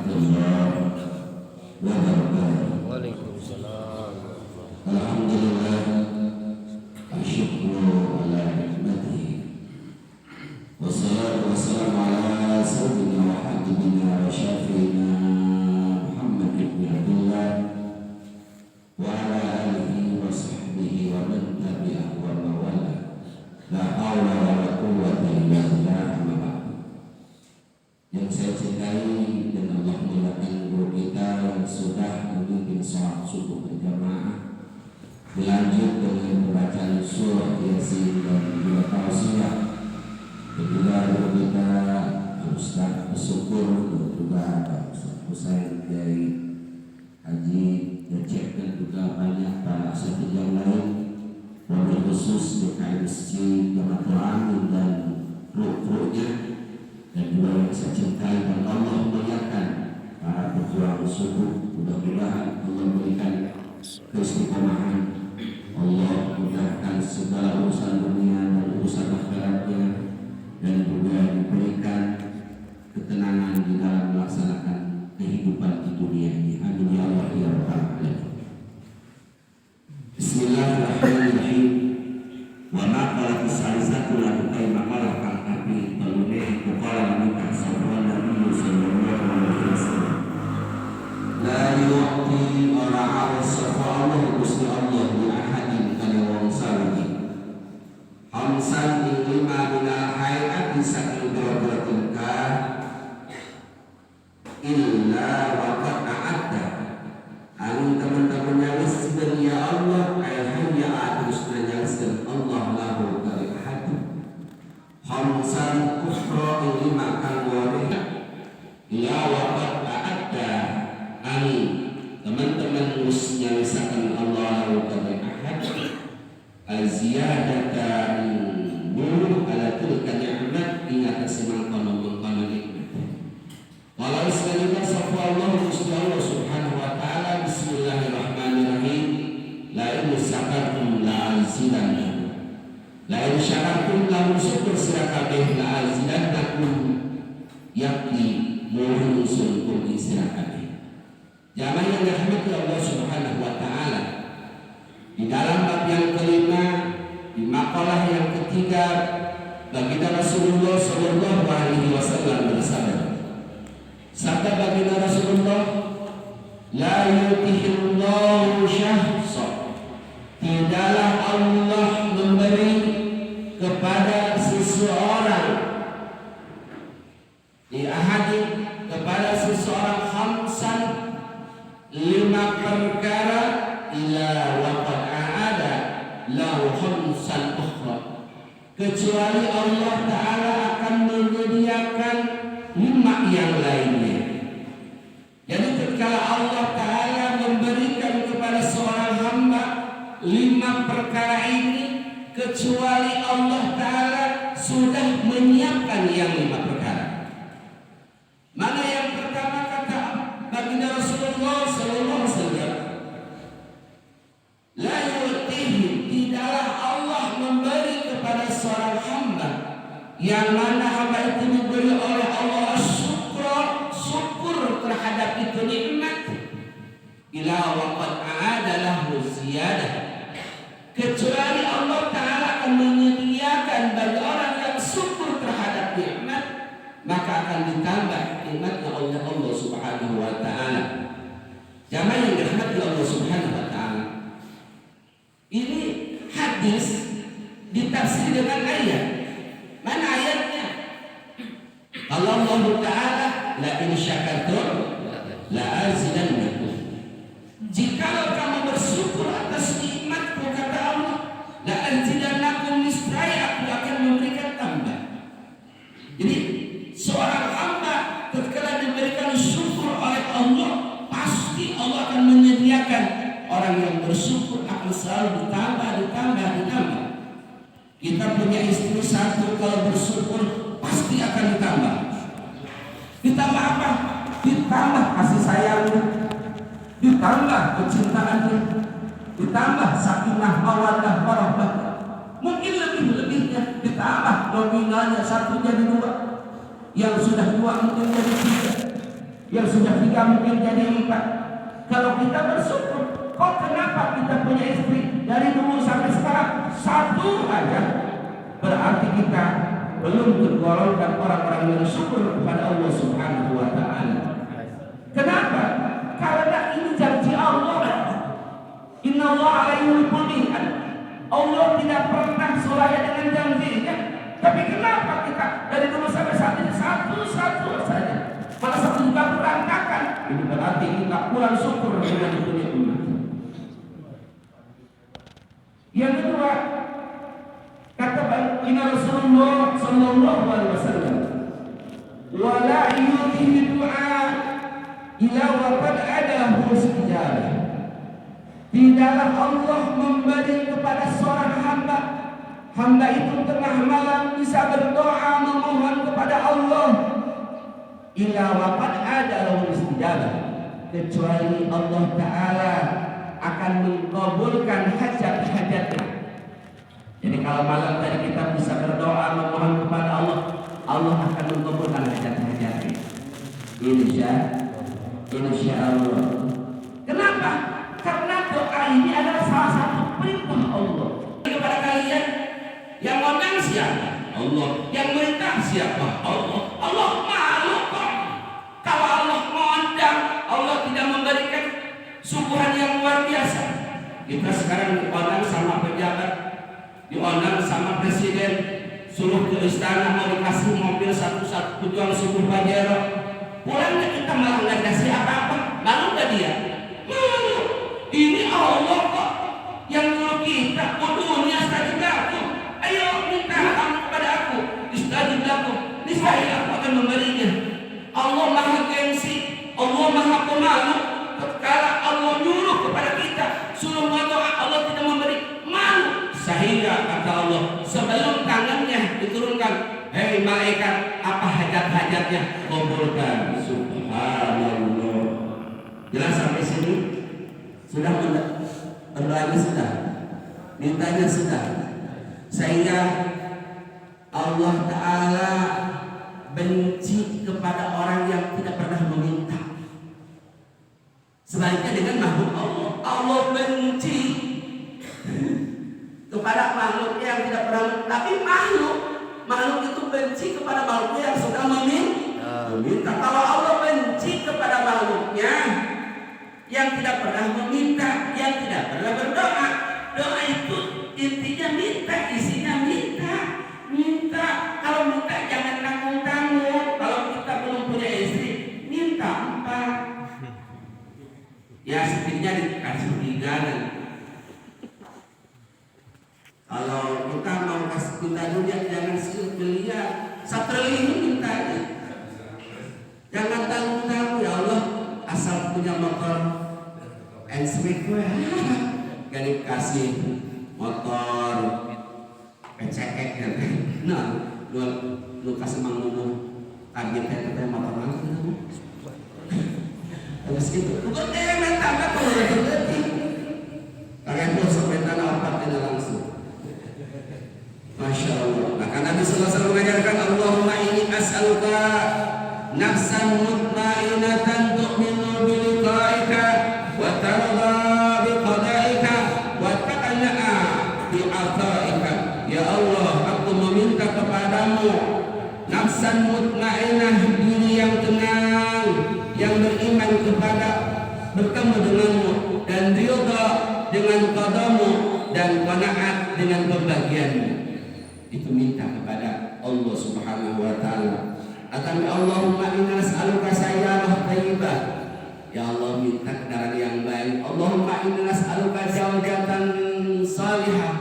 warahmatullahi wabarakatuh. Waalaikumsalam. Alhamdulillah, asyukru ala nikmatihi, wassalatu wassalamu ala sayyidina wa habibina wa syafiina Muhammad ibn Abdullah wa ala alihi wa sahbihi wa man tabi'ahu wa mawala. La haula wa la quwwata illa billah. Yang saya cintai dan Allah muliakan guru kita yang sudah memimpin sholat subuh berjamaah, dilanjut dengan pembacaan surah Yasin dan juga tausiah, dan juga guru kita Ustaz bersyukur dan juga Ustaz Husain dari Haji Recep dan juga banyak para asatidz yang lain, wabil khusus DKI Masjid Jamatul Amin dan kru-krunya, dan juga yang saya cintai dan Allah muliakan para pejuang subuh. Mudah-mudahan Allah berikan keistiqomahan, Allah mudahkan segala urusan dunia dan urusan akhiratnya, dan juga diberikan ketenangan di dalam melaksanakan kehidupan di dunia ini. Amin ya Allah ya Rabbal alamin. Bismillahirrahmanirrahim. Wa ma qala salisatu la tuqai maqalah kang api talune qala nikah sawal nabi sallallahu alaihi wasallam. La yu'ti ora safallahu Gusti Allah li ahadin kana wong sawi. Hamsan ing lima minal hayati saking boro-boro ka illa waqad a'adda. Anu teman-teman nyalis dan ya Allah ayah ya atus nyalis dan Allah lahu kali ahad. Hamsan ukhra ing lima kang wone illa waqad a'adda. Anu teman-teman wis nyalisaken Allah lahu kali ahad. Aziyadatan bulu ala tilka ni'mat ingat semangkono mengkono nikmat. Walau selanjutnya safa Allah Gusti Allah subhanahu wa ta'ala. Bismillahirrahmanirrahim. La in syakartum la azidannakum. La in syakartum lamun syukur sira kabeh la azidannakum, yakni mohon usulkum sira kabeh. Jamaah yang dirahmati Allah subhanahu wa ta'ala, di dalam bab yang kelima, di makalah yang ketiga, baginda Rasulullah sallallahu alaihi wasallam bersabda, sabda baginda Rasulullah, la yutihillahu syahsa, tidaklah Allah memberi kepada seseorang di ahadi kepada seseorang khamsan lima perkara ila waqad a'ada lahu khamsan ukhra, kecuali Allah Ta'ala akan menyediakan lima yang lainnya. Jadi ketika Allah Ta'ala memberikan kepada seorang hamba lima perkara ini, kecuali Allah Ta'ala sudah menyiapkan yang lima perkara. Mana yang pertama kata baginda Rasulullah sallallahu alaihi wasallam, la yu'tihi, tidaklah Allah memberi kepada seorang hamba yang mana hamba itu diberi oleh Allah syukur terhadap itu nikmat, ila waqad a'ada lahu ziyadah, kecuali Allah Ta'ala akan menyediakan bagi orang yang syukur terhadap nikmat, maka akan ditambah nikmatnya oleh Allah subhanahu wa ta'ala. Jamaah yang dirahmati Allah subhanahu wa ta'ala, ini hadis ditafsir dengan ayat. Mana ayatnya? Allah Ta'ala, la in syakartum la azidannakum. Jikalau kamu bersyukur atas nikmatku, kata Allah, la azidannakum, niscaya aku akan memberikan tambah. Jadi seorang hamba ketika diberikan syukur oleh Allah, pasti Allah akan menyediakan orang yang bersyukur akan selalu ditambah. Kita punya istri satu, kalau bersyukur pasti akan ditambah. Ditambah apa? Ditambah kasih sayangnya, ditambah kecintaannya, ditambah sakinah mawaddah warahmah. Mungkin lebih-lebihnya ditambah nominalnya satu jadi dua, yang sudah dua mungkin jadi tiga. yang sudah 3 mungkin jadi 4. Kalau kita bersyukur, kok kenapa kita punya istri dari dulu sampai sekarang 1 aja? Berarti kita belum tergolongkan orang-orang yang syukur kepada Allah Subhanahu wa Ta'ala. Kenapa? Karena ini janji Allah. Inna Allah alaihi wa Allah tidak pernah sulaya dengan janjinya. Tapi kenapa kita dari dulu sampai saat ini satu saja? Malah satu juga berantakan. Ini berarti kita kurang syukur dengan dunia umat. Yang kedua, kata Baginda Rasulullah sallallahu alaihi wasallam, "Wala yu'ti du'a ila wa qad adahu istijabah." Tidaklah Allah memberi kepada seorang hamba itu tengah malam bisa berdoa memohon kepada Allah, ila wa qad adahu istijabah, kecuali Allah Ta'ala akan mengabulkan hajat-hajatnya. Jadi kalau malam tadi kita bisa berdoa memohon kepada Allah, Allah akan mengabulkan hajat-hajatnya. Insya Allah. Kenapa? Karena doa ini adalah salah satu perintah Allah kepada kalian. Yang ngundang siapa? Allah. Yang merintah siapa? Allah. Allah malu kok. Kalau Allah mengundang, Allah tidak memberikan suguhan yang luar biasa. Kita sekarang diundang sama pejabat, diundang sama presiden, suruh ke istana mau dikasih mobil satu-satu tujuan subuh Pajero. Pulangnya kita malah nggak kasih apa-apa. Malu nggak dia? Malu. Ini Allah kok yang nyuruh kita. Udunya istajib lakum. Ayo minta amal kepada aku. Istajib lakum. Niscaya aku akan memberinya. Allah maha gengsi, Allah maha pemalu. Tatkala Allah nyuruh kepada kita suruh berdoa, Allah tidak memberi, malu. Sehingga kata Allah, sebelum tangannya diturunkan, hei malaikat, apa hajat-hajatnya? Kabulkan. Subhanallah. Jelas sampai sini? Sudah berdoanya sudah, mintanya sudah. Sehingga Allah Ta'ala benci kepada orang yang tidak pernah meminta. Sebaliknya dengan makhluk Allah, Allah benci kepada makhluk yang tidak pernah meminta. Tapi makhluk itu benci kepada makhluknya yang sudah meminta. Kalau Allah benci kepada makhluknya yang tidak pernah meminta, yang tidak pernah berdoa. Doa itu intinya minta, isinya minta. Kalau minta jangan tanggung-tanggung. Kalau kita belum punya istri, minta 4. Ya setidaknya dikasih 3. Kalau kita mau kasih minta dunia, jangan sih miliar, 1 triliun mintanya. Jangan tanggung-tanggung. Ya Allah, asal punya motor N-Smith gue gak dikasih motor pecekek kan. Nah, lu kasih manggung targetnya katanya motor mana kamu? Terus gitu, gue temen tambah tuh berarti kalian tuh sampai tanah 4 tidak langsung. Masya Allah. Maka Nabi SAW mengajarkan, Allahumma inni as'aluka nafsan mutmainatan tu'minu biliqa'ika wa tarda biqada'ika wa taqna'a bi'ata'ika. Ya Allah, aku meminta kepadamu nafsan mutmainah, diri yang tenang, yang beriman kepada bertemu denganmu, dan ridha dengan qadamu, dan qanaat dengan pembagianmu. Itu minta kepada Allah Subhanahu wa Ta'ala. Atau Allahumma inna nas'aluka sayyarah thayyibah. Ya Allah, minta kendaraan yang baik. Allahumma inna nas'aluka zawjatan salihah.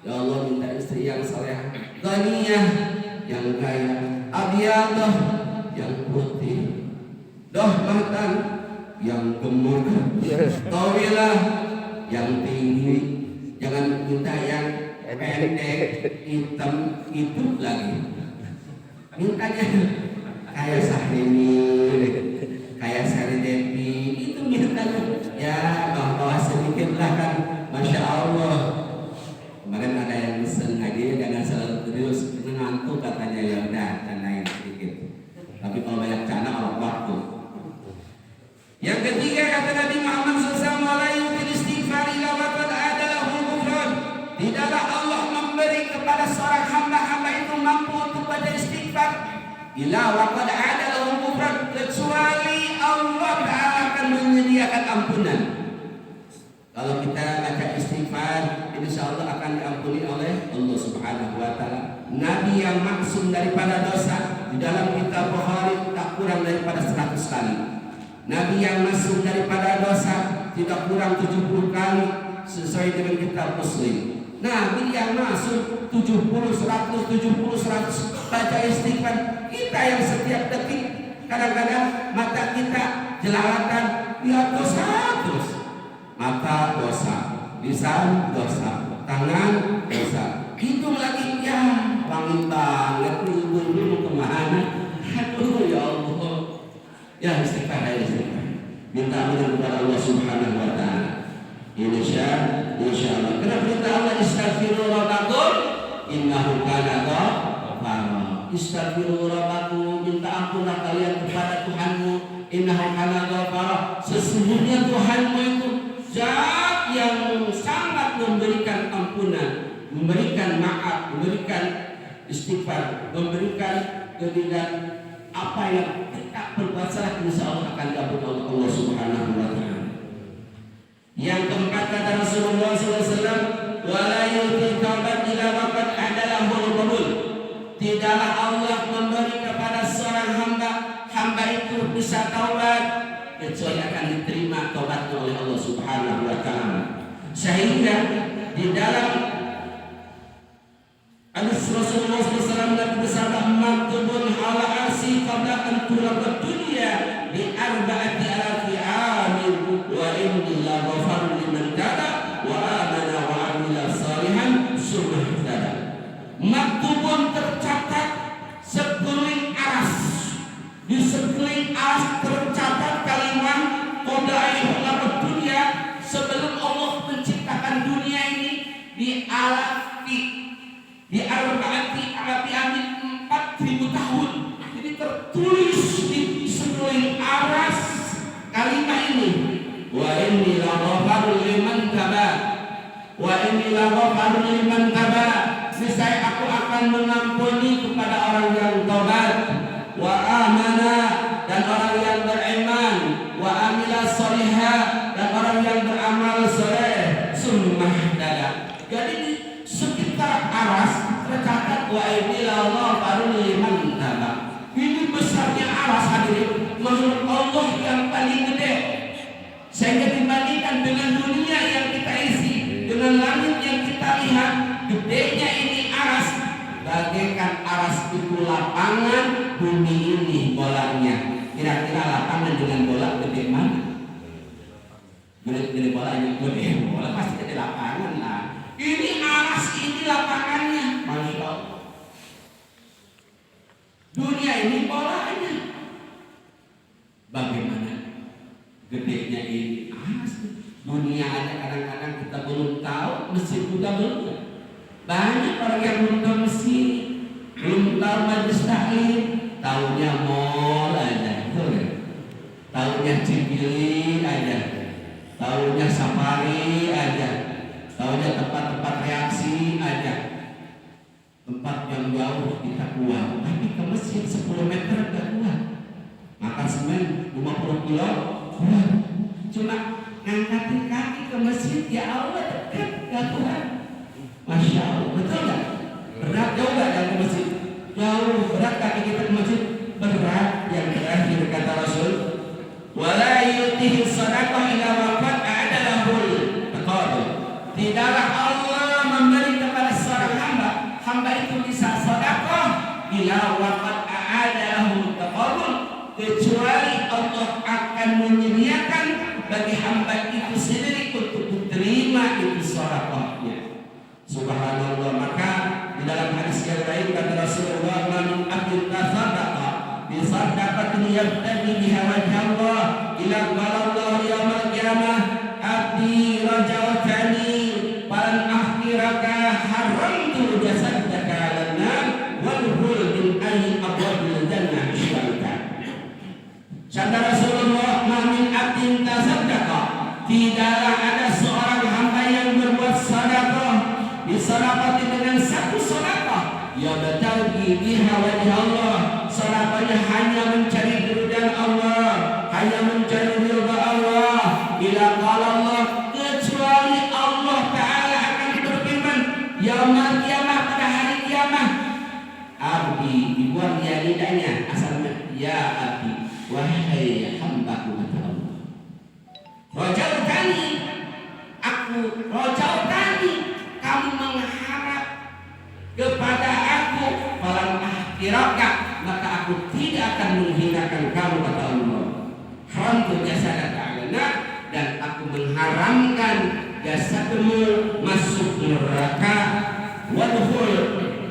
Ya Allah, minta istri yang salihah, ghaniyah, yang kaya, abiyadah, yang putih, dohmatan, yang gemuk, tawilah, yang tinggi. Jangan minta yang pendek, hitam, hidup lagi. Mintanya kayak Syahrini, kayak Sari Devi, itu mintanya. Ya, bawa sedikit lah kan, Masya Allah. Kemarin ada yang pesen hadiah, jangan selalu terus ngantuk katanya, ya udah canain sedikit. Tapi kalau banyak cana Allah waktu. Yang ketiga kata Nabi Muhammad SAW, la yu'til istighfar illa waqad adalahu ghufran. Tidaklah Allah memberi kepada seorang hamba itu mampu untuk pada istighfar illa waqad adalahu ghufran, kecuali Allah Ta'ala akan menyediakan ampunan. Kalau kita baca istighfar, insya Allah akan diampuni oleh Allah Subhanahu wa Ta'ala. Nabi yang maksum daripada dosa di dalam kitab Bukhari tak kurang daripada 100 kali. Nabi yang maksum daripada dosa tidak kurang 70 kali sesuai dengan kitab Muslim. Nabi yang maksum 70, 100, 70, 100 baca istighfar. Kita yang setiap detik kadang-kadang mata kita jelalatan lihat dosa terus. Mata dosa, lisan dosa, tangan dosa. Hitung lagi ya, wangi banget nih ibu kemana? Aduh ya Allah. Ya istighfar ya istighfar. Minta ampun kepada Allah Subhanahu wa Ta'ala. Insya Allah. Kenapa perintah Allah istaghfiru rabbakum innahu kana ghafara. Istaghfiru rabbakum, minta ampunlah kalian kepada Tuhanmu. Innahu kana ghafara. Sesungguhnya Tuhanmu itu Zat yang sangat memberikan ampunan, memberikan maaf, memberikan istighfar, memberikan kemudian apa yang kita berbuat salah, insya Allah akan diampuni oleh Allah Subhanahu wa Ta'ala. Yang keempat kata Rasulullah SAW, wala yu'ti taubat illa waqad adalahul qabul. Tidaklah Allah memberi kepada seorang hamba itu bisa taubat kecuali akan diterima taubatnya oleh Allah Subhanahu wa Ta'ala. Sehingga di dalam hadis Rasulullah SAW bersabda, maktubun ala arsi qabla an turab dunya bi arba'ati alafi amin wa inni la ghafaru liman taba wa amana wa amila salihan summa ihtada. Maktubun tercatat sekeliling aras, di sekeliling aras tercatat kalimat qabla an turab dunya, sebelum Allah menciptakan dunia ini di arba'ati alafi amin 4.000 tahun. Jadi tertulis di sekeliling aras kalimat ini, wa inni la ghafaru liman taba, wa inni la ghafaru liman taba. Niscaya aku akan mengampuni kepada orang yang taubat, wa amana, dan orang yang beriman, wa amila sholihah, dan orang yang beramal soleh, summa ihtada. Jadi di sekitar aras tercatat wa inni la ghafaru liman taba. Ini besarnya aras hadirin menurut Allah yang paling gede, sehingga dibandingkan dengan dunia yang kita isi, dengan langit yang kita lihat, gedenya ini aras. Bagaikan aras itu lapangan, bumi ini bolanya. Kira-kira lapangan dengan bola gede mana? Gede bolanya, gede bola pasti gede lapangan lah. Ini aras, ini lapangannya, Masya Allah. Dunia ini bolanya. Bagaimana gedenya ini aras? Dunia aja kadang-kadang kita belum tahu, mesin juga belum. Banyak orang yang belum tahu mesin, belum tahu majelis taklim, tahunya mall aja, tahunya Cipili aja, tahunya safari aja, tahunya tempat-tempat reaksi aja, tempat yang jauh kita kuat, tapi ke mesin 10 meter gak kuat, makan semen 50 kilo kuat, cuma ngangkatin kaki ke mesin, ya Allah dekat gak kuat. Masya Allah, betul gak? Berat jauh gak yang ke masjid? Jauh, berat kaki kita ke masjid? Berat. Yang terakhir kata Rasul, wala yutihi sadaqah ila waqad a'adalahul taqadur. Tidaklah Allah memberi kepada seorang hamba itu bisa sedekah ila waqad a'adalahul taqadur, kecuali Allah akan menyediakan bagi hamba itu sendiri untuk diterima itu sedekahnya. Subhanallah. Maka di dalam hadis yang lain kata Rasulullah, man abdin tasaddaqa bi sadaqatin yabtaghi biha wajha Allah ila Allah yaumil qiyamah abdi rajawtani falan akhiraka haramtu jasadaka 'alan nar wal hul min ayyi abwabil jannah syi'ta. Sabda Rasulullah, man min abdi tidaklah ada seorang hamba yang berbuat sedekah bisadaqati dengan satu sedekah ya batagi biha wajh Allah, sedekahnya hanya mencari ridha Allah, hanya mencari ridha Allah. Ila qala Allah, kecuali Allah Ta'ala akan berfirman yaumul kiamah, pada hari kiamat, abdi dibuat ya lidahnya asalnya ya abdi, wahai hambaku kata Allah, rojautani aku, rojautani kamu mengharap kepada aku, falam ahkiraka maka aku tidak akan menghinakan kamu kata Allah. Haramtu jasadaka alana, dan aku mengharamkan jasadmu masuk neraka. Wadkhul,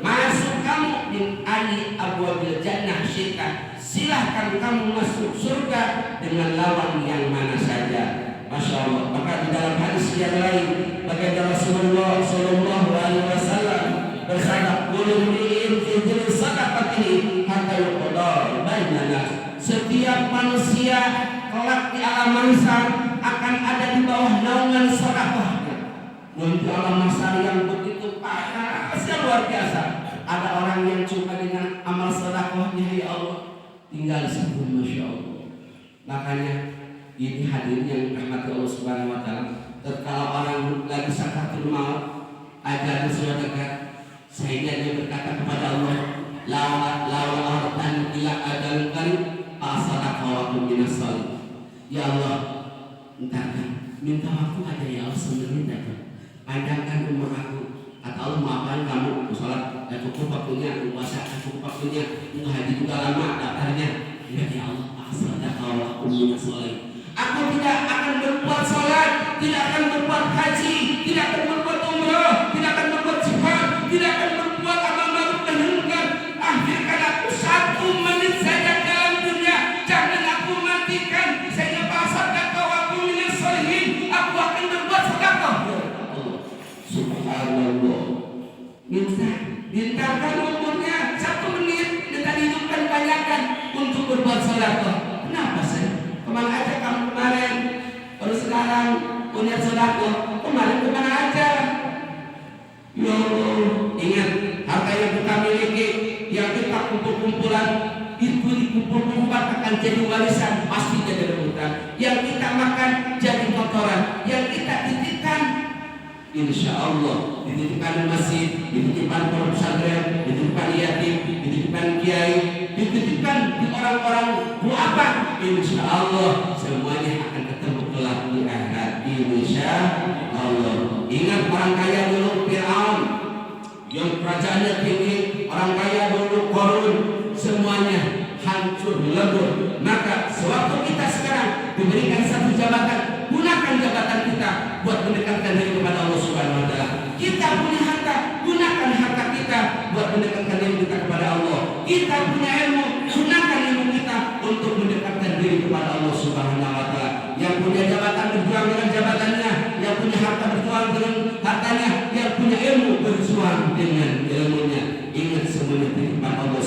masuk kamu min ali abwabil jannah syita, silahkan kamu masuk surga dengan lawan yang mana saja. Masya Allah. Maka di dalam hadis yang lain baginda Rasulullah Sallallahu Alaihi Wasallam bersabda, "Kullu imrin fi dhilli sadaqatihi hatta yuqda bainana." Setiap manusia kelak di alam mahsyar akan ada di bawah naungan sedekahnya. Nanti alam mahsyar yang begitu panas luar biasa. Ada orang yang cuma dengan amal sedekahnya ya Allah tinggal satu, Masya Allah. Makanya ini hadirin yang dirahmati Allah Subhanahu wa taala, tatkala orang lagi sakaratul maut, ajalnya sudah dekat, sehingga dia berkata kepada Allah, la artan ila adal qarib asadaqatu minas salih. Ya Allah, entarkan minta waktu aja ya Allah, sebenarnya aja. Panjangkan umur aku. Kata Allah, maafkan kamu sholat cukup waktunya, puasa cukup waktunya, haji juga lama daftarnya. Ya Allah, asadaqatu minas salih. Aku tidak akan berbuat salat, tidak akan berbuat haji, tidak akan berbuat umrah, tidak akan berbuat jihad, tidak akan berbuat amal ma'ruf dan munkar. Akhirkan aku 1 menit saja dalam dunia, jangan aku matikan sehingga sedekah aku minas sholihin, aku akan berbuat sedekah. Subhanallah. Mintakan umurnya 1 menit dan hidupkan banyakkan untuk berbuat sedekah. Kenapa sih? Kemana aja kamu kemarin? Baru sekarang punya sedekah. Kemarin aja? Ya Allah, ingat harta yang kita miliki, yang kita kumpul-kumpulan itu dikumpul-kumpulkan akan jadi warisan, pasti jadi rebutan. Yang kita makan jadi kotoran, yang kita titipkan insya Allah dititipkan di masjid, dititipkan pondok pesantren, dititipkan yatim, dititipkan kiai, dititipkan di orang-orang duafa, insya Allah semuanya akan ketemu kelak di akhirat, insya Allah. Ingat orang kaya dulu Fir'aun yang kerajaannya tinggi, orang kaya dulu Qarun, semuanya hancur lebur. Maka sewaktu kita sekarang diberikan satu jabatan, gunakan jabatan kita buat mendekatkan diri kepada Allah Subhanahu wa taala. Kita punya harta, gunakan harta kita buat mendekatkan diri kita kepada Allah. Kita punya ilmu, gunakan ilmu kita untuk mendekatkan diri kepada Allah Subhanahu wa taala. Yang punya jabatan berjuang dengan jabatannya, yang punya harta berjuang dengan hartanya, yang punya ilmu berjuang dengan ilmunya. Ingat semuanya titipan Allah